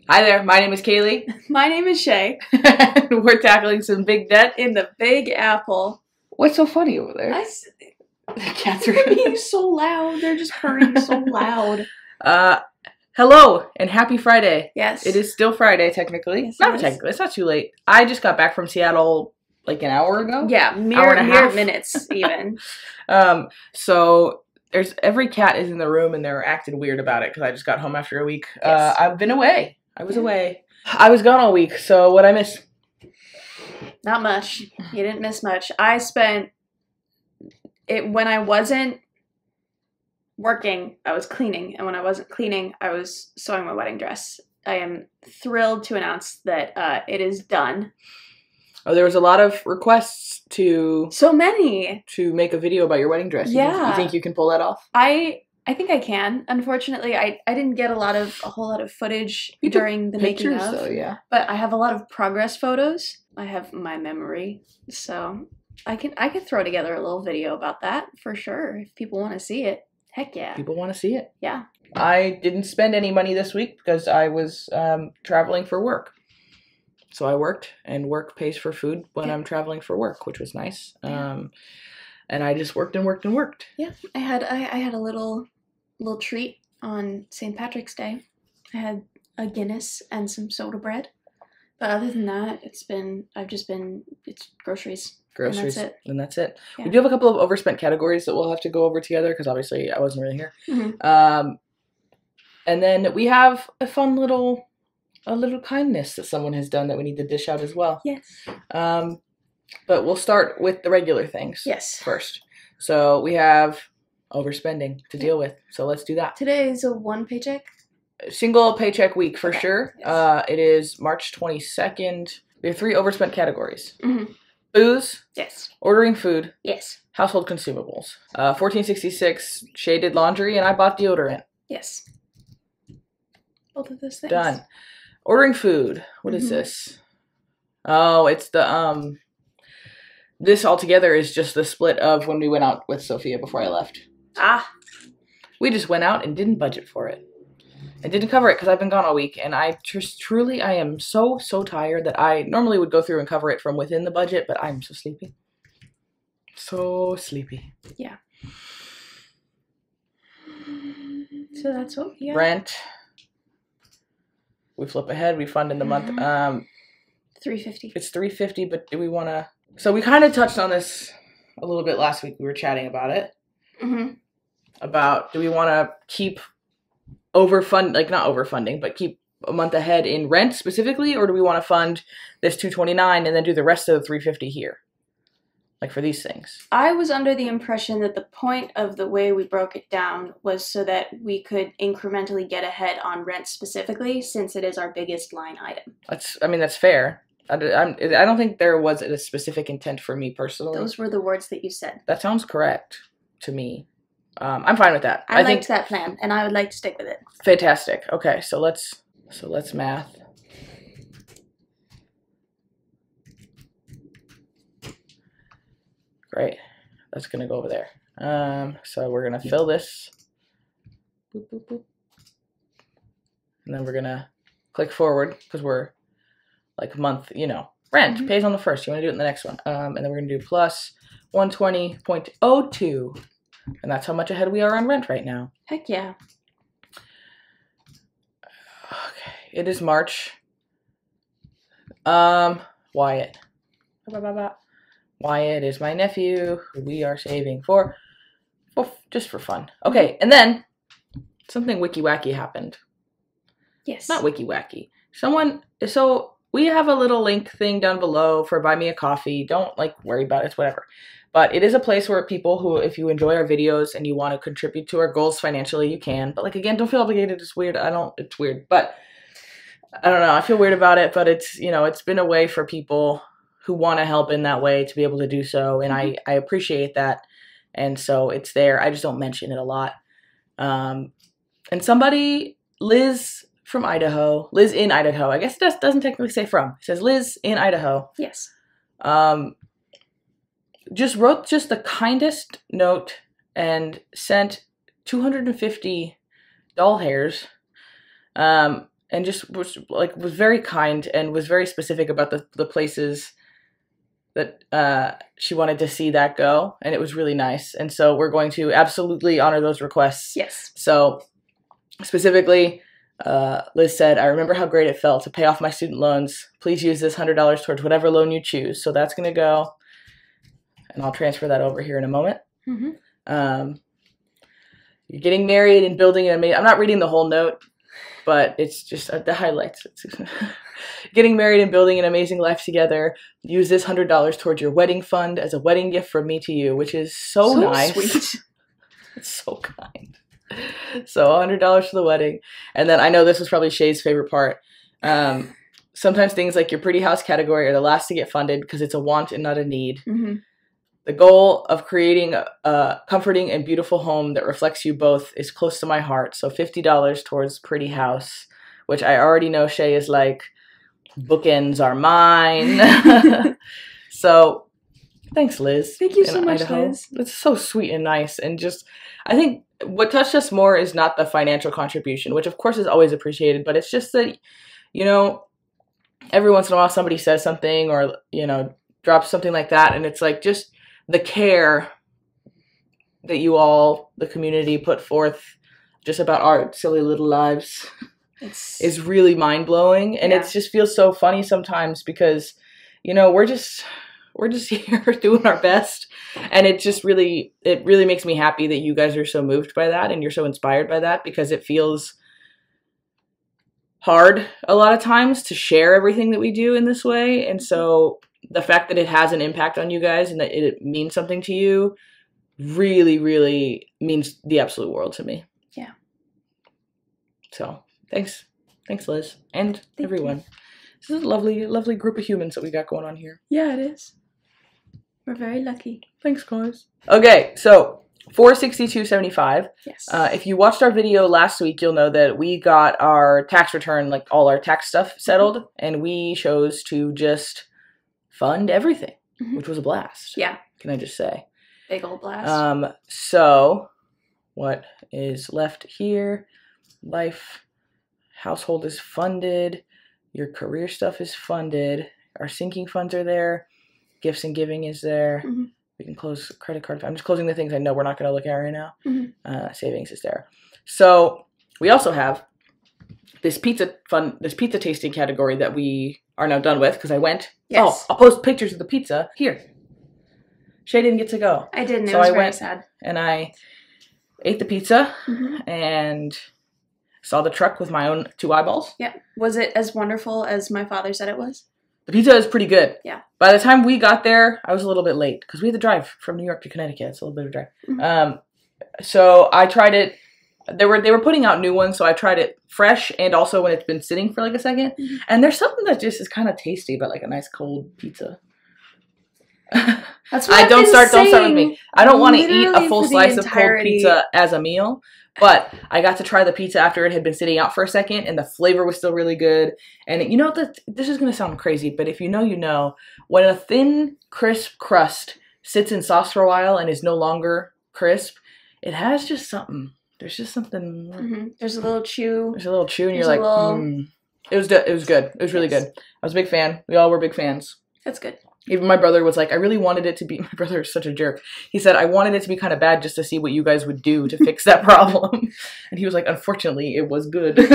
Hi there, my name is Kaylee. My name is Shay. And we're tackling some big debt In the Big Apple. What's so funny over there? Cats are being so loud. They're just purring so loud. Hello and happy Friday. Yes. It is still Friday, technically. Yes, Not technically, it's not too late. I just got back from Seattle like an hour ago. Yeah, mere minutes even. So there's every cat is in the room and they're acting weird about it because I just got home after a week. Yes. I've been away. I was away. I was gone all week, so what'd I miss? Not much. You didn't miss much. I spent it when I wasn't working, I was cleaning, and when I wasn't cleaning, I was sewing my wedding dress. I am thrilled to announce that it is done. Oh, there was a lot of requests to make a video about your wedding dress. Yeah. You think you can pull that off? I think I can. Unfortunately, I didn't get a whole lot of footage during the making of. Though, yeah. But I have a lot of progress photos. I have my memory, so I can throw together a little video about that for sure if people want to see it. Heck yeah. People want to see it. Yeah. I didn't spend any money this week because I was traveling for work. So I worked, and work pays for food when I'm traveling for work, which was nice. Yeah. And I just worked and worked and worked. Yeah, I had a little treat on St. Patrick's Day. I had a Guinness and some soda bread. But other than that, it's groceries. Groceries. And that's it. Yeah. We do have a couple of overspent categories that we'll have to go over together because obviously I wasn't really here. Mm-hmm. And then we have a fun little kindness that someone has done that we need to dish out as well. Yes. But we'll start with the regular things. Yes. First. So we have overspending to deal with. So let's do that. Today is a one paycheck? Single paycheck week for sure. Yes. It is March 22nd. We have 3 overspent categories. Mm-hmm. Booze. Yes. Ordering food. Yes. Household consumables. $14.66 shaded laundry, and I bought deodorant. Yes. Both of those things. Done. Ordering food. What is this? Oh, it's the this altogether is just the split of when we went out with Sophia before I left. Ah. We just went out and didn't budget for it. I didn't cover it because I've been gone all week, and I am so tired that I normally would go through and cover it from within the budget, but I'm so sleepy. So sleepy. Yeah. So that's what we got. Rent. We flip ahead. We fund in the month. $350. It's $350, but do we want to? So we kind of touched on this a little bit last week. We were chatting about it. Mm-hmm. About do we want to keep not overfunding, but keep a month ahead in rent specifically, or do we want to fund this $229 and then do the rest of the $350 here, like for these things? I was under the impression that the point of the way we broke it down was so that we could incrementally get ahead on rent specifically, since it is our biggest line item. That's fair. I don't think there was a specific intent for me personally. Those were the words that you said. That sounds correct to me. I'm fine with that. I liked that plan, and I would like to stick with it. Fantastic. Okay, so let's math. Great. That's gonna go over there. So we're gonna fill this. Boop, boop, boop. And then we're gonna click forward because we're like month, rent pays on the first. You want to do it in the next one. And then we're gonna do plus 120.02. And that's how much ahead we are on rent right now. Heck yeah. Okay. It is March. Wyatt. Wyatt is my nephew, who we are saving for just for fun. Okay, and then something wiki-wacky happened. Yes. Not wiki-wacky. So we have a little link thing down below for Buy Me a Coffee. Don't worry about it. It's whatever. But it is a place where people who, if you enjoy our videos and you want to contribute to our goals financially, you can. But again, don't feel obligated. It's weird. It's weird. But I don't know. I feel weird about it. But it's, it's been a way for people who want to help in that way to be able to do so. And I appreciate that. And so it's there. I just don't mention it a lot. And somebody, Liz in Idaho, I guess it doesn't technically say from. It says Liz in Idaho. Yes. Just wrote the kindest note and sent 250 doll hairs and just was very kind and was very specific about the places that she wanted to see that go, and it was really nice. And so we're going to absolutely honor those requests. Yes. So specifically, Liz said, I remember how great it felt to pay off my student loans. Please use this $100 towards whatever loan you choose. So that's going to go, and I'll transfer that over here in a moment. You're getting married and building an amazing... I'm not reading the whole note, but it's just the highlights. Getting married and building an amazing life together. Use this $100 towards your wedding fund as a wedding gift from me to you, which is so nice. Sweet. It's so kind. So $100 for the wedding. And then I know this was probably Shay's favorite part. Sometimes things like your pretty house category are the last to get funded because it's a want and not a need. The goal of creating a comforting and beautiful home that reflects you both is close to my heart. So $50 towards pretty house, which I already know Shay is like, bookends are mine. So thanks, Liz. Thank you so much, Idaho. Liz. It's so sweet and nice. And just, I think what touched us more is not the financial contribution, which of course is always appreciated, but it's just that, you know, every once in a while somebody says something or, you know, drops something like that. And it's like just the care that you all, the community, put forth just about our silly little lives is really mind-blowing. And it just feels so funny sometimes because, you know, we're just here doing our best. And it really makes me happy that you guys are so moved by that and you're so inspired by that, because it feels hard a lot of times to share everything that we do in this way. And so the fact that it has an impact on you guys and that it means something to you really, really means the absolute world to me. Yeah. So thanks, Liz, and everyone. This is a lovely, lovely group of humans that we got going on here. Yeah, it is. We're very lucky. Thanks, guys. Okay, so $462.75. Yes. If you watched our video last week, you'll know that we got our tax return, like all our tax stuff settled, and we chose to just fund everything, which was a blast. Yeah. Can I just say? Big old blast. So what is left here? Household is funded. Your career stuff is funded. Our sinking funds are there. Gifts and giving is there. We can close credit card. I'm just closing the things I know we're not going to look at right now. Savings is there. So we also have this pizza tasting category that we are now done with because I went. Yes. Oh, I'll post pictures of the pizza here. Shay didn't get to go. I didn't. So it was I very went sad. And I ate the pizza and saw the truck with my own 2 eyeballs. Yeah. Was it as wonderful as my father said it was? The pizza is pretty good. Yeah. By the time we got there, I was a little bit late because we had to drive from New York to Connecticut. It's a little bit of a drive. So I tried it. They were putting out new ones, so I tried it fresh and also when it's been sitting for like a second. And there's something that just is kind of tasty about like a nice cold pizza. That's what don't start with me. I don't want to eat a full slice of cold pizza as a meal, but I got to try the pizza after it had been sitting out for a second, and the flavor was still really good. And you know that this is going to sound crazy, but if you know, you know, when a thin, crisp crust sits in sauce for a while and is no longer crisp, it has just something. There's just something. There's a little chew. There's a little chew, and you're like, It was good. It was really good. I was a big fan. We all were big fans. That's good. Even my brother was like, I really wanted it to be, my brother is such a jerk. He said, I wanted it to be kind of bad just to see what you guys would do to fix that problem. And he was like, unfortunately, it was good. So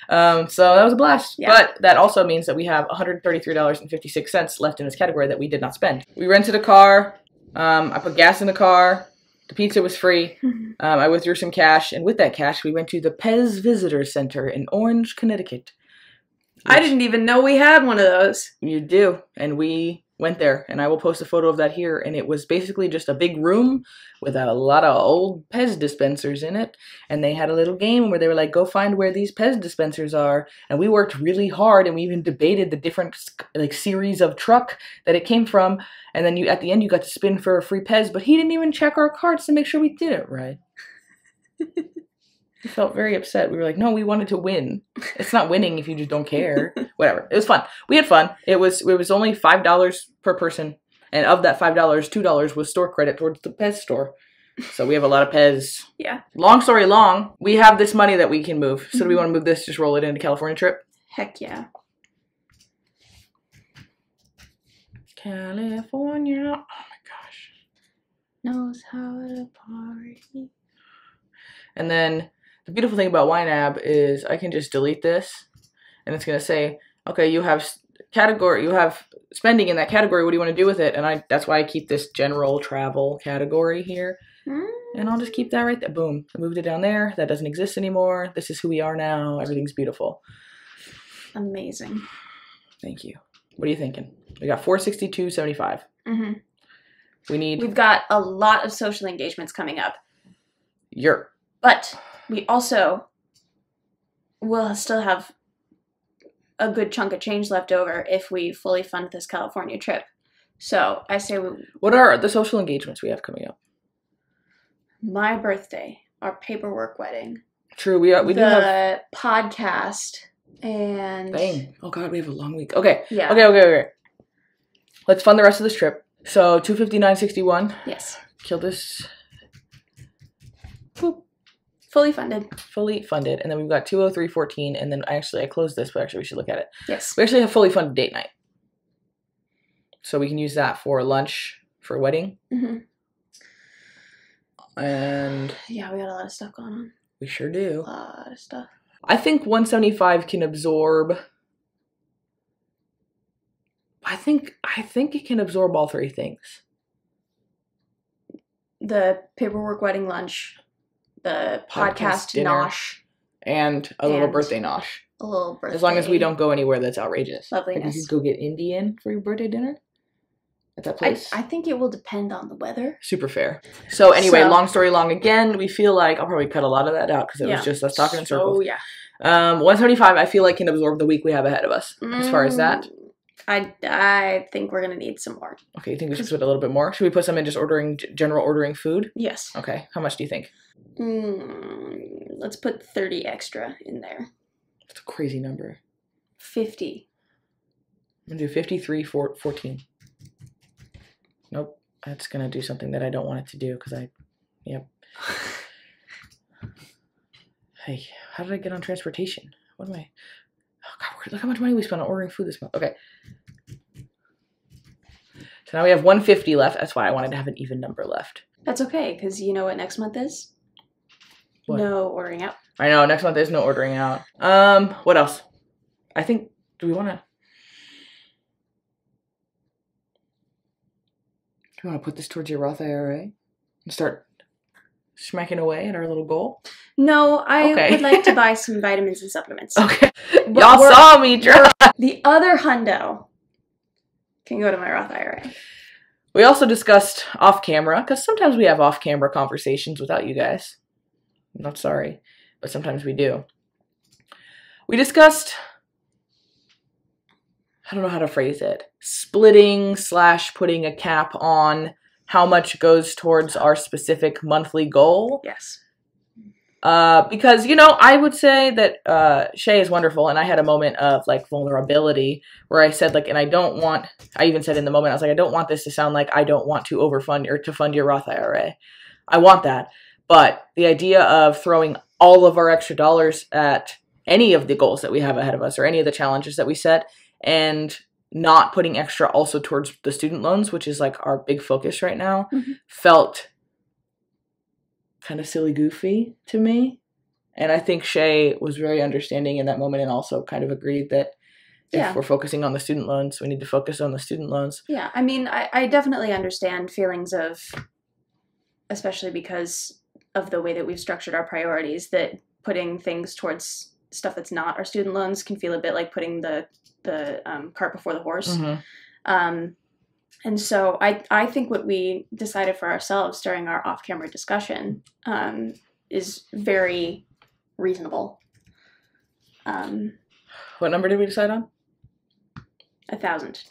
that was a blast. Yeah. But that also means that we have $133.56 left in this category that we did not spend. We rented a car. I put gas in the car. The pizza was free. I withdrew some cash. And with that cash, we went to the Pez Visitor Center in Orange, Connecticut. I didn't even know we had one of those. You do. And we went there. And I will post a photo of that here. And it was basically just a big room with a lot of old Pez dispensers in it. And they had a little game where they were like, go find where these Pez dispensers are. And we worked really hard. And we even debated the different like series of truck that it came from. And then at the end, you got to spin for a free Pez. But he didn't even check our cards to make sure we did it right. He felt very upset. We were like, no, we wanted to win. It's not winning if you just don't care. Whatever. It was fun. We had fun. It was only $5 per person. And of that $5, $2 was store credit towards the Pez store. So we have a lot of Pez. Yeah. Long story long, we have this money that we can move. So do we want to move this, just roll it into California trip? Heck yeah. California. Oh my gosh. Knows how to party. And then the beautiful thing about YNAB is I can just delete this and it's going to say, okay, you have category, you have spending in that category. What do you want to do with it? And that's why I keep this general travel category here. And I'll just keep that right there. Boom. I moved it down there. That doesn't exist anymore. This is who we are now. Everything's beautiful. Amazing. Thank you. What are you thinking? We got 462.75. Mm-hmm. We've got a lot of social engagements coming up. But we also will still have a good chunk of change left over if we fully fund this California trip. So I say what are the social engagements we have coming up? My birthday, our paperwork wedding. True, we do have the podcast and dang. Oh god, we have a long week. Okay. Yeah. Okay. Let's fund the rest of this trip. So 259.61. Yes. Kill this. Boop. Fully funded. Fully funded. And then we've got 203.14. And then I closed this, but actually we should look at it. Yes. We actually have fully funded date night. So we can use that for lunch for a wedding. Mm-hmm. And yeah, we got a lot of stuff going on. We sure do. A lot of stuff. I think 175 can absorb. I think it can absorb all three things. The paperwork wedding lunch, the podcast dinner, nosh, and a little birthday nosh. A little birthday. As long as we don't go anywhere that's outrageous. Loveliness. Like you could go get Indian for your birthday dinner at that place. I think it will depend on the weather. Super fair. So anyway, long story long again, we feel like I'll probably cut a lot of that out because it was just us talking in circles. Oh yeah. 175 I feel like can absorb the week we have ahead of us. As far as that. I think we're gonna need some more. Okay, you think we should put a little bit more? Should we put some in just general ordering food? Yes. Okay. How much do you think? Let's put 30 extra in there. That's a crazy number. 50. I'm gonna do 53.14. Nope. That's gonna do something that I don't want it to do because yep. Hey, how did I get on transportation? What am I? Oh god, look how much money we spent on ordering food this month. Okay. So now we have 150 left. That's why I wanted to have an even number left. That's okay, because you know what next month is? What? No ordering out. I know, next month is no ordering out. What else? I think, do we want to put this towards your Roth IRA and start smacking away at our little goal? No, I would like to buy some vitamins and supplements. Okay. Y'all saw me try. The other hundo can go to my Roth IRA. We also discussed off camera, because sometimes we have off camera conversations without you guys. I'm not sorry, but sometimes we do. We discussed, I don't know how to phrase it, splitting / putting a cap on how much goes towards our specific monthly goal. Yes. Because, I would say that Shay is wonderful, and I had a moment of, vulnerability where I said, and I even said in the moment, I was like, I don't want this to sound like I don't want to overfund or to fund your Roth IRA. I want that. But the idea of throwing all of our extra dollars at any of the goals that we have ahead of us or any of the challenges that we set and not putting extra also towards the student loans, which is our big focus right now, felt kind of silly goofy to me. And I think Shay was very understanding in that moment and also kind of agreed that if we're focusing on the student loans, we need to focus on the student loans. Yeah, I mean, I definitely understand feelings of, especially because of the way that we've structured our priorities, that putting things towards stuff that's not our student loans can feel a bit like putting the cart before the horse. Mm-hmm. And so I think what we decided for ourselves during our off-camera discussion is very reasonable. What number did we decide on? 1,000.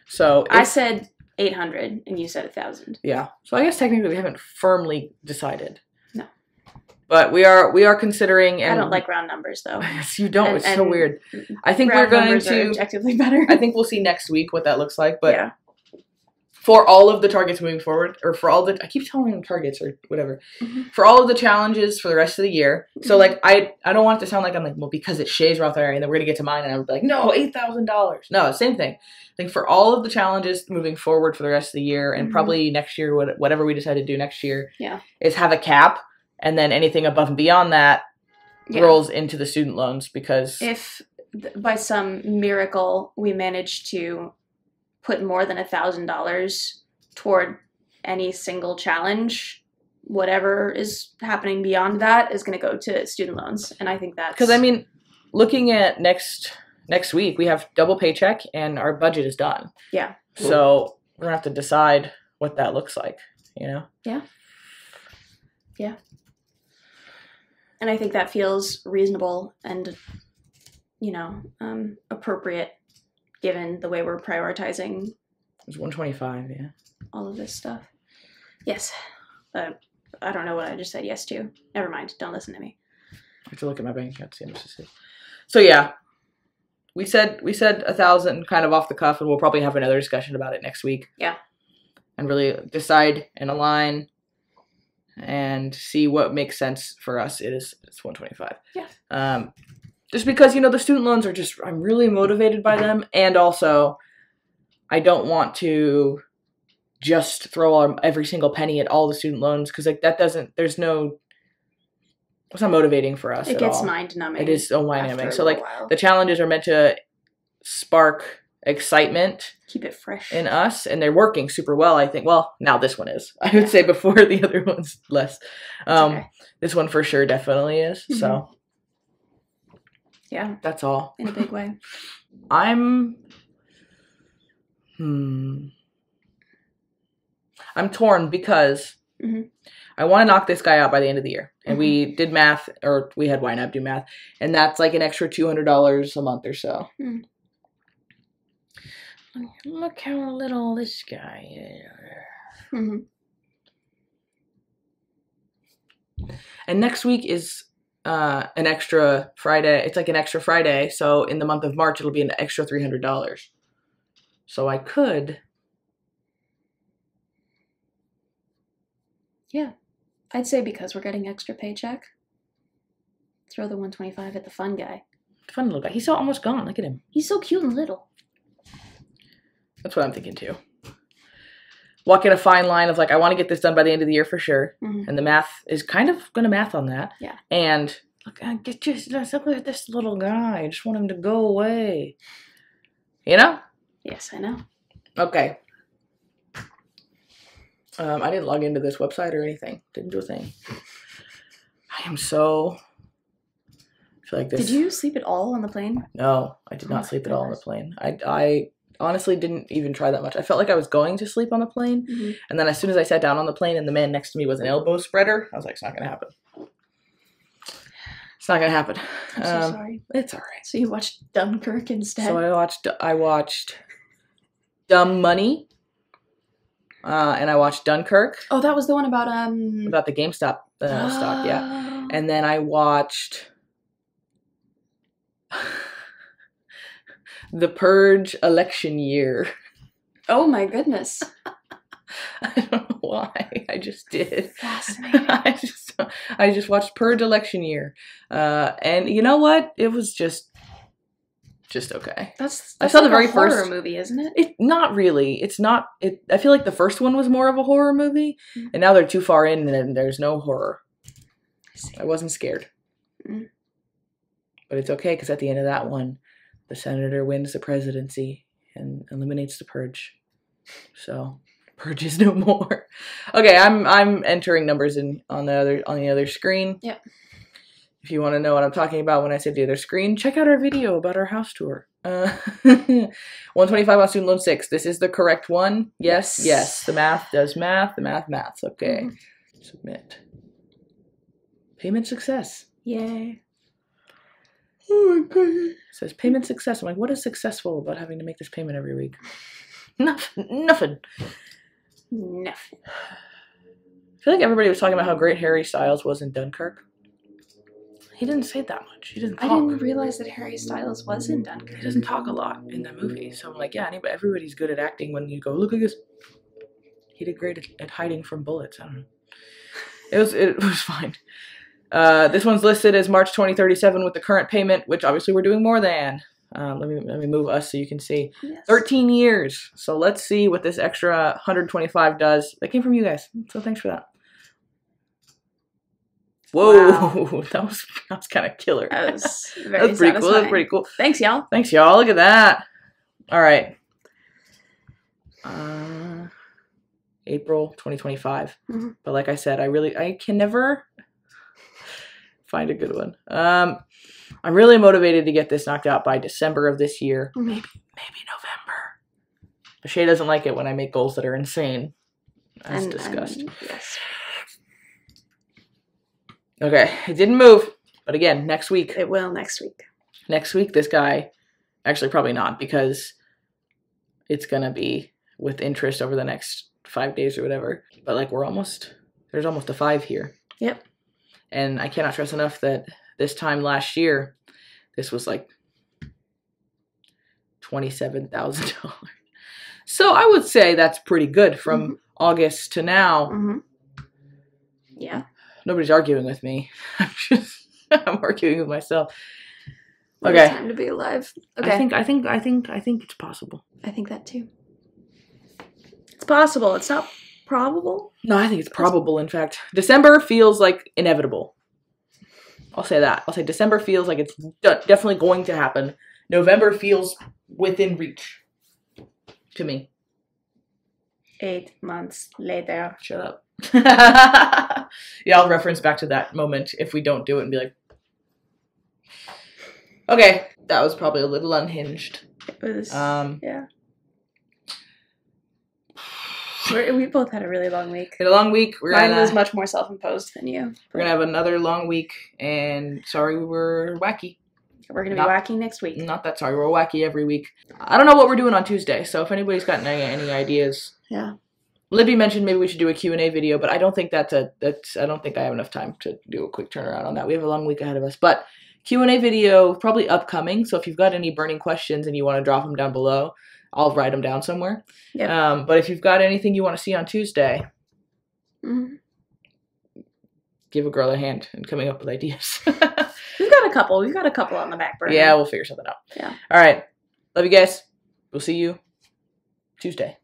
So I said 800 and you said 1,000. Yeah. So I guess technically we haven't firmly decided. No. But we are considering. And I don't like round numbers though. Yes, you don't. It's so weird. I think we're going to objectively better. I think we'll see next week what that looks like. But for all of the targets moving forward, or for all the, I keep telling them targets or whatever, for all of the challenges for the rest of the year. So like, I don't want it to sound like I'm like, well, because it's Shay's Roth IRA and then we're gonna get to mine, and I would be like, no, $8,000. No, same thing. I think for all of the challenges moving forward for the rest of the year, and probably next year, whatever we decide to do next year, is have a cap, and then anything above and beyond that rolls into the student loans, because if by some miracle we manage to put more than $1,000 toward any single challenge, whatever is happening beyond that is going to go to student loans. And I think that's... Because, I mean, looking at next week, we have double paycheck and our budget is done. Yeah. So we're going to have to decide what that looks like, you know? Yeah. Yeah. And I think that feels reasonable and, you know, appropriate given the way we're prioritizing. It's 125, yeah. All of this stuff. Yes. I don't know what I just said yes to. Never mind. Don't listen to me. I have to look at my bank account to see how much this is. So yeah, we said 1,000 kind of off the cuff, and we'll probably have another discussion about it next week. Yeah. And really decide and align and see what makes sense for us. It's 125. Yeah. Just because, you know, the student loans are just, I'm really motivated by them. And also, I don't want to just throw every single penny at all the student loans, because like that doesn't, it's not motivating for us. It gets mind numbing. It is so mind numbing. So like the challenges are meant to spark excitement. Keep it fresh. In us, and they're working super well, I think. Well, now this one is. I would say before the other one's less. Okay. This one for sure definitely is. So yeah. That's all. In a big way. I'm torn because I want to knock this guy out by the end of the year. And we did math, or we had YNAB do math, and that's like an extra $200 a month or so. Look how little this guy is. And next week is an extra Friday. It's like an extra Friday. So in the month of March, it'll be an extra $300. So I could. Yeah. I'd say because we're getting extra paycheck, throw the 125 at the fun guy. Fun little guy. He's so almost gone. Look at him. He's so cute and little. That's what I'm thinking too. Walking a fine line of like, I want to get this done by the end of the year for sure. And the math is kind of going to math on that. Yeah. And look, look at this little guy. I just want him to go away. You know? Yes, I know. Okay. I didn't log into this website or anything. Didn't do a thing. I am so... I feel like this... Did you sleep at all on the plane? No, I did not sleep at all on the plane. I honestly didn't even try that much. I felt like I was going to sleep on the plane. And then as soon as I sat down on the plane and the man next to me was an elbow spreader, I was like, it's not going to happen. It's not going to happen. I'm so sorry. It's all right. So you watched Dunkirk instead? So I watched Dumb Money. And I watched Dunkirk. Oh, that was the one about the GameStop stock, yeah. And then I watched The Purge election year. Oh my goodness. I don't know why. I just did. Fascinating. I just watched Purge election year. And you know what? It was just okay. That's I saw like the very a horror first movie, isn't it? Not really. It's not. I feel like the first one was more of a horror movie, and now they're too far in, and there's no horror. I wasn't scared, but it's okay because at the end of that one, the senator wins the presidency and eliminates the purge. So purge is no more. Okay, I'm entering numbers on the other screen. Yep. If you want to know what I'm talking about when I say the other screen, check out our video about our house tour. 125 on student loan 6. This is the correct one. Yes. The math does math. The math maths. Okay. Submit. Payment success. Yay. Oh my god. It says payment success. I'm like, what is successful about having to make this payment every week? Nothing. I feel like everybody was talking about how great Harry Styles was in Dunkirk. He didn't say that much. He didn't talk. I didn't realize that Harry Styles was in Dunkirk. He doesn't talk a lot in that movie. So I'm like, yeah, everybody's good at acting when you go, look at this. He did great at hiding from bullets. I don't know. It was fine. This one's listed as March 2037 with the current payment, which obviously we're doing more than. Let me move us so you can see. Yes. 13 years. So let's see what this extra 125 does. That came from you guys, so thanks for that. Whoa, wow. that was kind of killer. That was very that was pretty satisfying. cool. That was pretty cool. Thanks, y'all. Thanks, y'all. Look at that. All right. April 2025. Mm-hmm. But like I said, I can never find a good one. I'm really motivated to get this knocked out by December of this year. Mm-hmm. Maybe November. But Shay doesn't like it when I make goals that are insane. As discussed. Yes. Okay, it didn't move. But again, next week. It will next week. Next week, this guy... Actually, probably not, because it's going to be with interest over the next 5 days or whatever. But, like, there's almost a 5 here. Yep. And I cannot stress enough that this time last year, this was, like, $27,000. So I would say that's pretty good from mm-hmm. August to now. Mm-hmm. Yeah. Nobody's arguing with me. I'm arguing with myself. What a time to be alive. Okay. I think it's possible. I think that too. It's possible. It's not probable. No, I think it's probable, in fact. December feels like inevitable. I'll say that. I'll say December feels like it's definitely going to happen. November feels within reach. To me. 8 months later. Shut up. Yeah, I'll reference back to that moment if we don't do it and be like, okay, that was probably a little unhinged. It was, yeah. We both had a really long week. Had a long week. Mine was much more self-imposed than you. We're going to have another long week, and sorry we were wacky. We're going to be wacky next week. Not that sorry. We're wacky every week. I don't know what we're doing on Tuesday, so if anybody's got any ideas. Yeah. Libby mentioned maybe we should do a Q&A video, but I don't think I don't think I have enough time to do a quick turnaround on that. We have a long week ahead of us, but Q&A video probably upcoming. So if you've got any burning questions and you want to drop them down below, I'll write them down somewhere. Yep. But if you've got anything you want to see on Tuesday, mm-hmm. give a girl a hand in coming up with ideas. We've got a couple. We've got a couple on the back burner. Yeah, we'll figure something out. Yeah. All right. Love you guys. We'll see you Tuesday.